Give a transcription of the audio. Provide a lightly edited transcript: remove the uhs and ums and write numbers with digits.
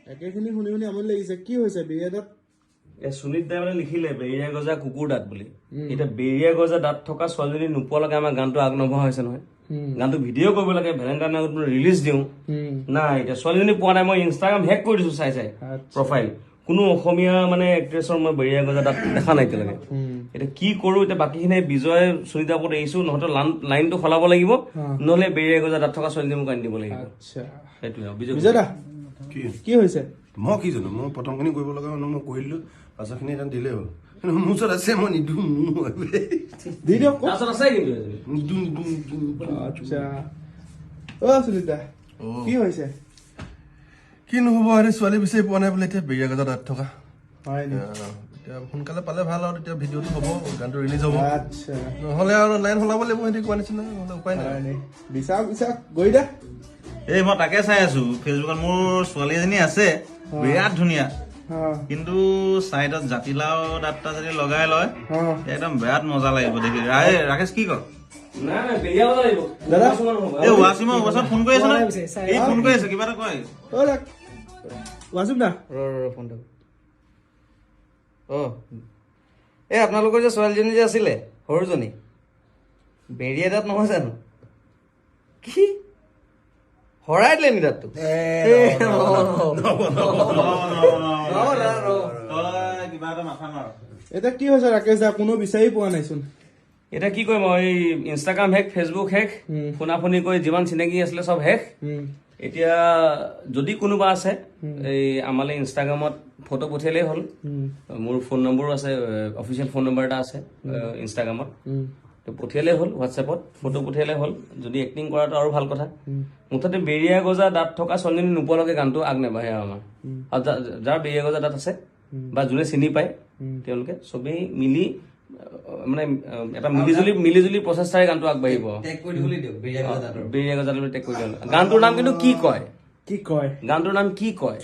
একেখিনি শুনি শুনি আমনি লাগিছে কি হৈছে বিয়েদত সুনীত দাই মানে লিখিলে বেৰিয়া গজা কুকুৰ দাঁত বুলি এতিয়া বেৰিয়া গজা দাঁত থকা ছোৱালীজনী নোপোৱালৈকে আমাৰ গানটো আগনভা হৈছে নহয় গানটো ভিডিঅ' কৰিব লাগে ভেলেণ্টাইন ৰিলিজ দিওঁ নাই এতিয়া ছোৱালীজনী পোৱা নাই মই ইনষ্টাগ্ৰাম হেক কৰি দিছো চাই প্ৰফাইল কোনো অসমীয়া মানে এক্ট্ৰেছৰ মই বেৰিয়া গজা দাঁত দেখা নাই এতিয়ালৈকে এতিয়া কি কৰো এতিয়া বাকীখিনি বিজয় সুনীতা ওপৰত এৰিছো নহতে লাইনটো সলাব লাগিব নহলে বেৰিয়া গজা দাঁত থকা ছোৱালীজনী মোক আনি দিব লাগিব সেইটোৱে বিজয় দা কি হৈছে মই কি জানো মই প্ৰথমখিনি কৰিব লগা মানে মই কৰিলো পাছৰখিনি এটা দিলেই হ'ল মোৰ ওচৰত আছে মই নিদো দি দিয়ক তাৰপিছত আছে কিন্তু নিদো আচ্ছা সুনীতা কি হৈছে কি নহ'ব আৰে ছোৱালী বিচাৰি পোৱা নাই বোলে এতিয়া বেৰিয়া গজা দাঁত থকা হয় নি এতিয়া সোনকালে পালে ভাল আৰু তেতিয়া ভিডিঅ'টো হ'ব গানটো ৰিলিজ হ'ব আচ্ছা নহ'লে আৰু লাইন সলাব লাগিব সিহঁতি কোৱা নিচিনা নহ'লে উপায় নাই বিচাৰ গৈ দা এই মই তাকে চাই আছো ফেচবুকত মোৰ ছোৱালী এজনী আছে বিৰাট ধুনীয়া কিন্তু চাইডত জাতিলাও দাঁতটা যদি লগাই লয় একদম বিৰাট মজা লাগিব দেখি ৰাকেশ কি কৰ এই ৱাচিমৰ ওচৰত ফোন কৰি আছে ন এই ফোন কৰি আছে কিবা এটা কয় ৱাচিম দা ফোনটো এই আপোনালোকৰ যে ছোৱালীজনী যে আছিলে সৰুজনী বেৰিয়া দাঁত নহয় জানো কি হৰাই দিলে নি দাঁতটো কিবা এটা মাথা মাৰ এতিয়া কি হৈছে ৰাকেশ দা কোনো বিচাৰি পোৱা নাইচোন এতিয়া কি কৰিম এই ইনষ্টাগ্ৰাম হেক ফেচবুক হেক ফোনা ফোনি কৰি যিমান চিনাকি আছিলে চব হেক এতিয়া যদি কোনোবা আছে এই আমালে ইনষ্টাগ্ৰামত ফটো পঠিয়ালেই হ'ল মোৰ ফোন নম্বৰো আছে অফিচিয়েল ফোন নম্বৰ এটা আছে ইনষ্টাগ্ৰামত পঠিয়ালেই হ'ল হোৱাটছএপত ফটো পঠিয়ালেই হ'ল যদি এক্টিং কৰাটো আৰু ভাল কথা মুঠতে বেৰিয়া গজা দাঁত থকা ছোৱালীজনী নোপোৱালৈকে গানটো আগ নেবাঢ়ে আমাৰ আৰু যাৰ বেৰিয়া গজা দাঁত আছে বা যোনে চিনি পায় তেওঁলোকে চবেই মিলি মানে এটা মিলিজুলি প্ৰচেষ্টাৰে গানটো আগবাঢ়িব বেৰিয়া গজা দাঁত টেগ কৰি দিয়ক গানটোৰ নাম কিন্তু কি কয় কি কয় গানটোৰ নাম কি কয়